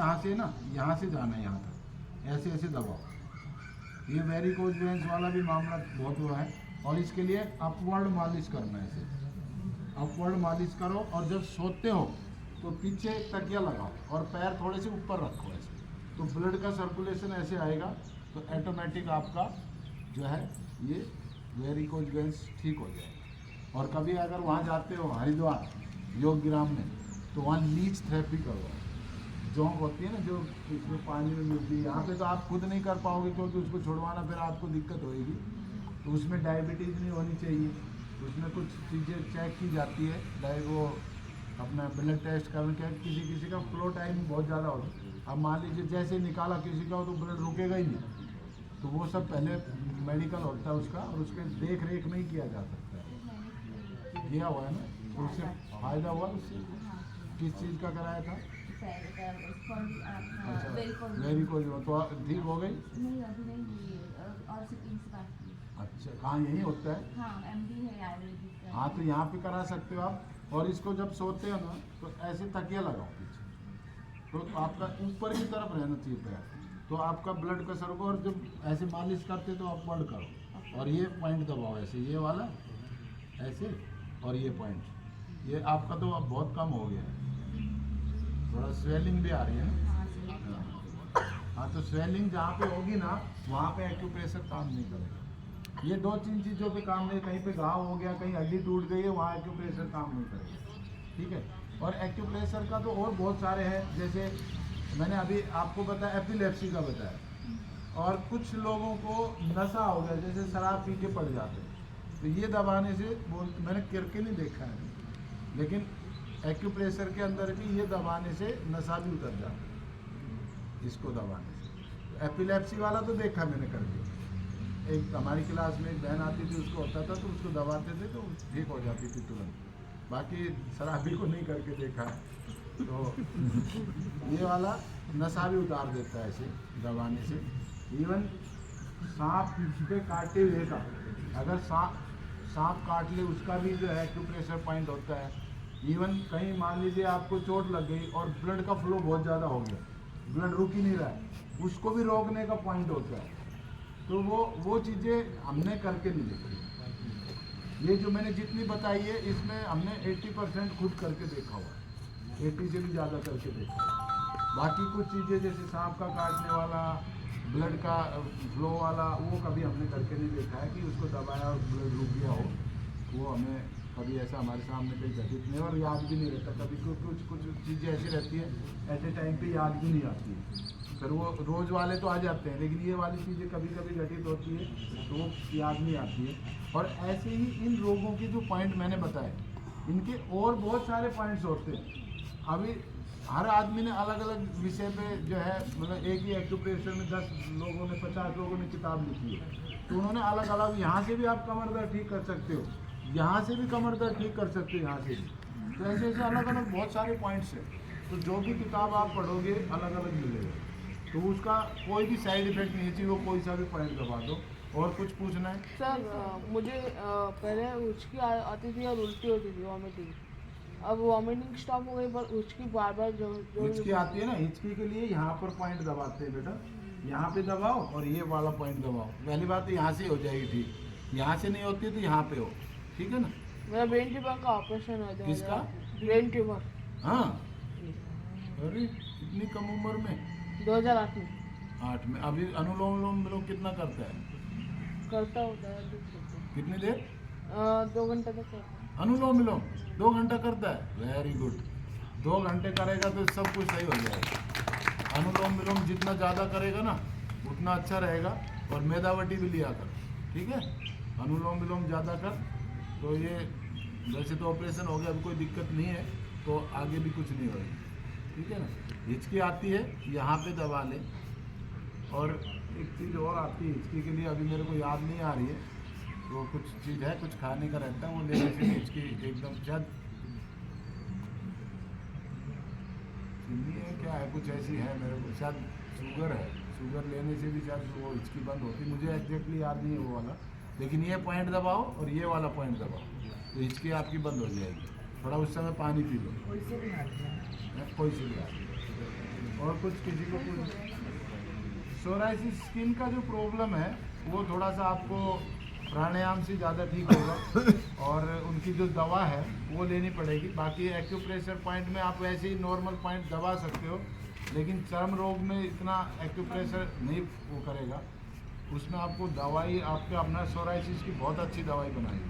यहाँ से ना, यहाँ से जाना है यहाँ तक, ऐसे ऐसे दबाओ। ये वेरिकोज वेन्स वाला भी मामला बहुत हुआ है, और इसके लिए अपवर्ड मालिश करना है। ऐसे अपवर्ड मालिश करो, और जब सोते हो तो पीछे एक तकिया लगाओ और पैर थोड़े से ऊपर रखो ऐसे, तो ब्लड का सर्कुलेशन ऐसे आएगा, तो ऑटोमेटिक आपका जो है ये वेरिकोज वेन्स ठीक हो जाएगा। और कभी अगर वहाँ जाते हो हरिद्वार योग ग्राम में, तो वहाँ लीच थेरेपी करवाओ। जोंक होती है ना जो इसमें पानी में मिलती है, यहाँ पे तो आप खुद नहीं कर पाओगे, क्योंकि उसको छुड़वाना फिर आपको दिक्कत होएगी। तो उसमें डायबिटीज़ नहीं होनी चाहिए, उसमें कुछ चीज़ें चेक की जाती है, लाइक वो अपना ब्लड टेस्ट करने के, किसी का फ्लो टाइम बहुत ज़्यादा होता है। अब मान लीजिए जैसे निकाला किसी का हो तो ब्लड रुकेगा ही नहीं, तो वो सब पहले मेडिकल होता है उसका, और उसके देख रेख नहीं किया जा सकता है। किया हुआ है ना, तो उससे फ़ायदा हुआ। उससे किस चीज़ का कराया था? वेरिकोज तो ठीक हो गई? नहीं अभी नहीं हुई है, और सिटिंग से बात की। अच्छा, कहाँ यही होता है? हाँ एमडी है आयुर्वेदिक का। हाँ, तो यहाँ पे करा सकते हो आप। और इसको जब सोते हो ना, तो ऐसे तकिया लगाओ पीछे, तो आपका ऊपर की तरफ रहना चाहिए पैर, तो आपका ब्लड का सर्कुलेशन। और जब ऐसे मालिश करते तो आप वर्ड करो, और ये पॉइंट दबाओ ऐसे, ये वाला ऐसे, और ये पॉइंट, ये आपका तो अब बहुत कम हो गया है, थोड़ा स्वेलिंग भी आ रही है ना। हाँ, तो स्वेलिंग जहाँ पे होगी ना, वहाँ पे एक्यूप्रेशर काम नहीं करेगा। ये दो तीन चीज़ों पे काम नहीं, कहीं पे घाव हो गया, कहीं हड्डी टूट गई है, वहाँ एक्यूप्रेशर काम नहीं करेगा। ठीक है। और एक्यूप्रेशर का तो और बहुत सारे हैं, जैसे मैंने अभी आपको बताया एपिलेप्सी का बताया, और कुछ लोगों को नशा हो गया, जैसे शराब पी के पड़ जाते हैं, तो ये दबाने से मैंने करके नहीं देखा है, लेकिन एक्यूप्रेशर के अंदर भी ये दबाने से नशा भी उतर जाता है, इसको दबाने से। एपिलेप्सी वाला तो देखा मैंने करके, एक हमारी क्लास में एक बहन आती थी, उसको होता था, तो उसको दबाते थे तो ठीक हो जाती थी तुरंत। बाकी शराबी को नहीं करके देखा है। तो ये वाला नशा भी उतार देता है ऐसे दबाने से। इवन सांप पे काटे हुए का, अगर सांप काट ले, उसका भी जो है एक्यूप्रेशर पॉइंट होता है। इवन कहीं मान लीजिए आपको चोट लग गई और ब्लड का फ्लो बहुत ज़्यादा हो गया, ब्लड रुक ही नहीं रहा है, उसको भी रोकने का पॉइंट होता है। तो वो चीज़ें हमने करके नहीं देखी। ये जो मैंने जितनी बताई है, इसमें हमने 80% खुद करके देखा हुआ, 80 से भी ज़्यादा करके देखा। बाकी कुछ चीज़ें जैसे सांप का काटने वाला, ब्लड का फ्लो वाला, वो कभी हमने करके नहीं देखा है कि उसको दबाया और ब्लड रुक गया हो। वो हमें कभी ऐसा हमारे सामने कहीं घटित नहीं, और याद भी नहीं रहता। कभी कुछ चीज़ें ऐसी रहती है, एट ए टाइम पे याद भी नहीं आती है, फिर वो रोज़ वाले तो आ जाते हैं, लेकिन ये वाली चीज़ें कभी कभी घटित होती है, तो वो याद नहीं आती है। और ऐसे ही इन रोगों के जो पॉइंट मैंने बताए, इनके और बहुत सारे पॉइंट्स होते हैं। अभी हर आदमी ने अलग अलग विषय पे जो है, मतलब एक ही एक्यूप्रेशर में 10 लोगों ने 50 लोगों ने किताब लिखी है, तो उन्होंने अलग अलग, यहाँ से भी आप कमर दर्द ठीक कर सकते हो, यहाँ से भी कमर दर्द ठीक कर सकते हो, यहाँ से भी। तो ऐसे ऐसे अलग अलग बहुत सारे पॉइंट्स हैं। तो जो भी किताब आप पढ़ोगे अलग अलग मिलेगा, तो उसका कोई भी साइड इफेक्ट नहीं चाहिए, वो कोई सा भी पॉइंट दबा दो। और कुछ पूछना है? सर मुझे पहले उचकी आती थी और उल्टी होती थी, वॉमिटिंग। अब वॉमिटिंग स्टॉप हो गई, पर उचकी बार बार जो हिचकी आती है ना, हिचकी के लिए यहाँ पर पॉइंट दबाते हैं बेटा, यहाँ पे दबाओ और ये वाला पॉइंट दबाओ। पहली बात तो यहाँ से हो जाएगी ठीक, यहाँ से नहीं होती तो यहाँ पे हो, ठीक है ना। मेरा ब्रेन ट्यूमर का ऑपरेशन हो जाएगा। किसका? Brain tumour. हाँ, अरे इतनी कम उम्र में? 2008 में। 8 में। अभी अनुलोम विलोम कितना करता है? करता होता है। कितनी देर? 2 घंटे तक करता है। अनुलोम विलोम 2 घंटा करता है? Very good. 2 घंटे करेगा तो सब कुछ सही हो जाएगा। अनुलोम विलोम जितना ज़्यादा करेगा ना, उतना अच्छा रहेगा। और मेदावटी भी लिया कर, ठीक है। अनुलोम विलोम ज़्यादा कर, तो ये वैसे तो ऑपरेशन हो गया, अभी कोई दिक्कत नहीं है, तो आगे भी कुछ नहीं होगी, ठीक है ना। हिचकी आती है, यहाँ पे दबा ले। और एक चीज़ और आती है हिचकी के लिए, अभी मेरे को याद नहीं आ रही है, तो कुछ चीज़ है, कुछ खाने का रहता है, वो लेने से हिचकी एकदम शायद चीनी है, क्या है, कुछ ऐसी है, मेरे को शायद शुगर है, शुगर लेने से भी शायद वो हिचकी बंद होती, मुझे एग्जैक्टली याद नहीं है वो वाला। लेकिन ये पॉइंट दबाओ और ये वाला पॉइंट दबाओ, तो हिचकी आपकी बंद हो जाएगी। थोड़ा उस समय पानी पी लो, कोई से भी आती है। और कुछ किसी को कुछ सोराइसिस स्किन का जो प्रॉब्लम है वो थोड़ा सा आपको प्राणायाम से ज़्यादा ठीक होगा और उनकी जो दवा है वो लेनी पड़ेगी। बाकी एक्यूप्रेशर पॉइंट में आप वैसे ही नॉर्मल पॉइंट दबा सकते हो, लेकिन चर्म रोग में इतना एक्यूप्रेशर नहीं वो करेगा। उसमें आपको दवाई आपके अपना सोराइसिस की बहुत अच्छी दवाई बनाई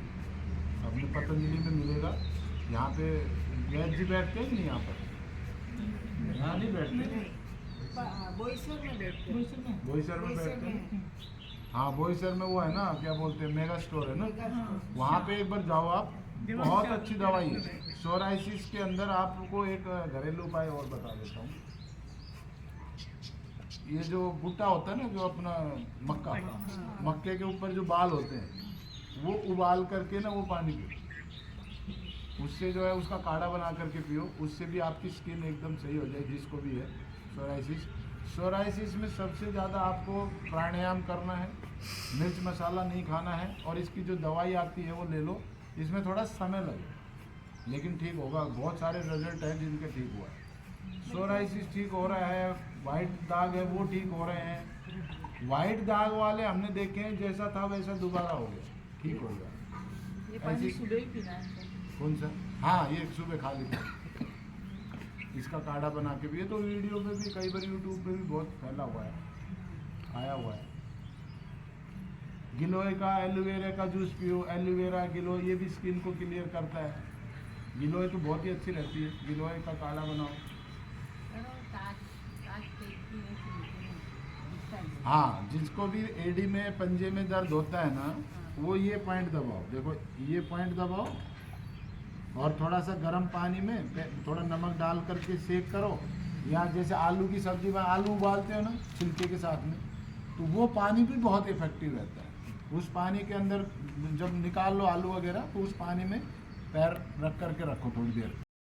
अपने पतंजलि में मिलेगा। यहाँ पे वैद्य जी बैठते हैं कि नहीं? यहाँ पर यहाँ नहीं बैठते, बोईसर में बैठते हैं। बोईसर में बैठते हैं। हाँ, बोईसर में वो है ना, क्या बोलते हैं, मेगा स्टोर है ना, वहाँ पे एक बार जाओ आप, बहुत अच्छी दवाई है सोराइसिस के अंदर। आपको एक घरेलू उपाय और बता देता हूँ। ये जो भुट्टा होता है ना, जो अपना मक्का, मक्के के ऊपर जो बाल होते हैं वो उबाल करके ना वो पानी पियो, उससे जो है उसका काढ़ा बना करके पियो, उससे भी आपकी स्किन एकदम सही हो जाए। जिसको भी है सोराइसिस, सोराइसिस में सबसे ज़्यादा आपको प्राणायाम करना है, मिर्च मसाला नहीं खाना है, और इसकी जो दवाई आती है वो ले लो। इसमें थोड़ा समय लगे लेकिन ठीक होगा। बहुत सारे रिजल्ट हैं जिनके ठीक हुआ है। सोराइसिस ठीक हो रहा है, वाइट दाग है वो ठीक हो रहे हैं। वाइट दाग वाले हमने देखे हैं, जैसा था वैसा दोबारा हो गया, ठीक हो गया। ये पानी ऐसी- सुबह ही पीना है सर। कौन सा? हाँ, ये सुबह खा लीजिए, इसका काढ़ा बना के भी। ये तो वीडियो में भी कई बार यूट्यूब पे भी बहुत फैला हुआ है, आया हुआ है। गिलोय का एलोवेरा का जूस पियो, एलोवेरा गिलोय ये भी स्किन को क्लियर करता है। गिलोय तो बहुत ही अच्छी रहती है, गिलोय का काढ़ा बनाओ। हाँ, जिसको भी एडी में पंजे में दर्द होता है ना, वो ये पॉइंट दबाओ, देखो ये पॉइंट दबाओ, और थोड़ा सा गर्म पानी में थोड़ा नमक डाल करके सेक करो। या जैसे आलू की सब्जी में आलू उबालते हो ना छिलके के साथ में, तो वो पानी भी बहुत इफेक्टिव रहता है। उस पानी के अंदर जब निकाल लो आलू वगैरह, तो उस पानी में पैर रख करके रखो थोड़ी देर।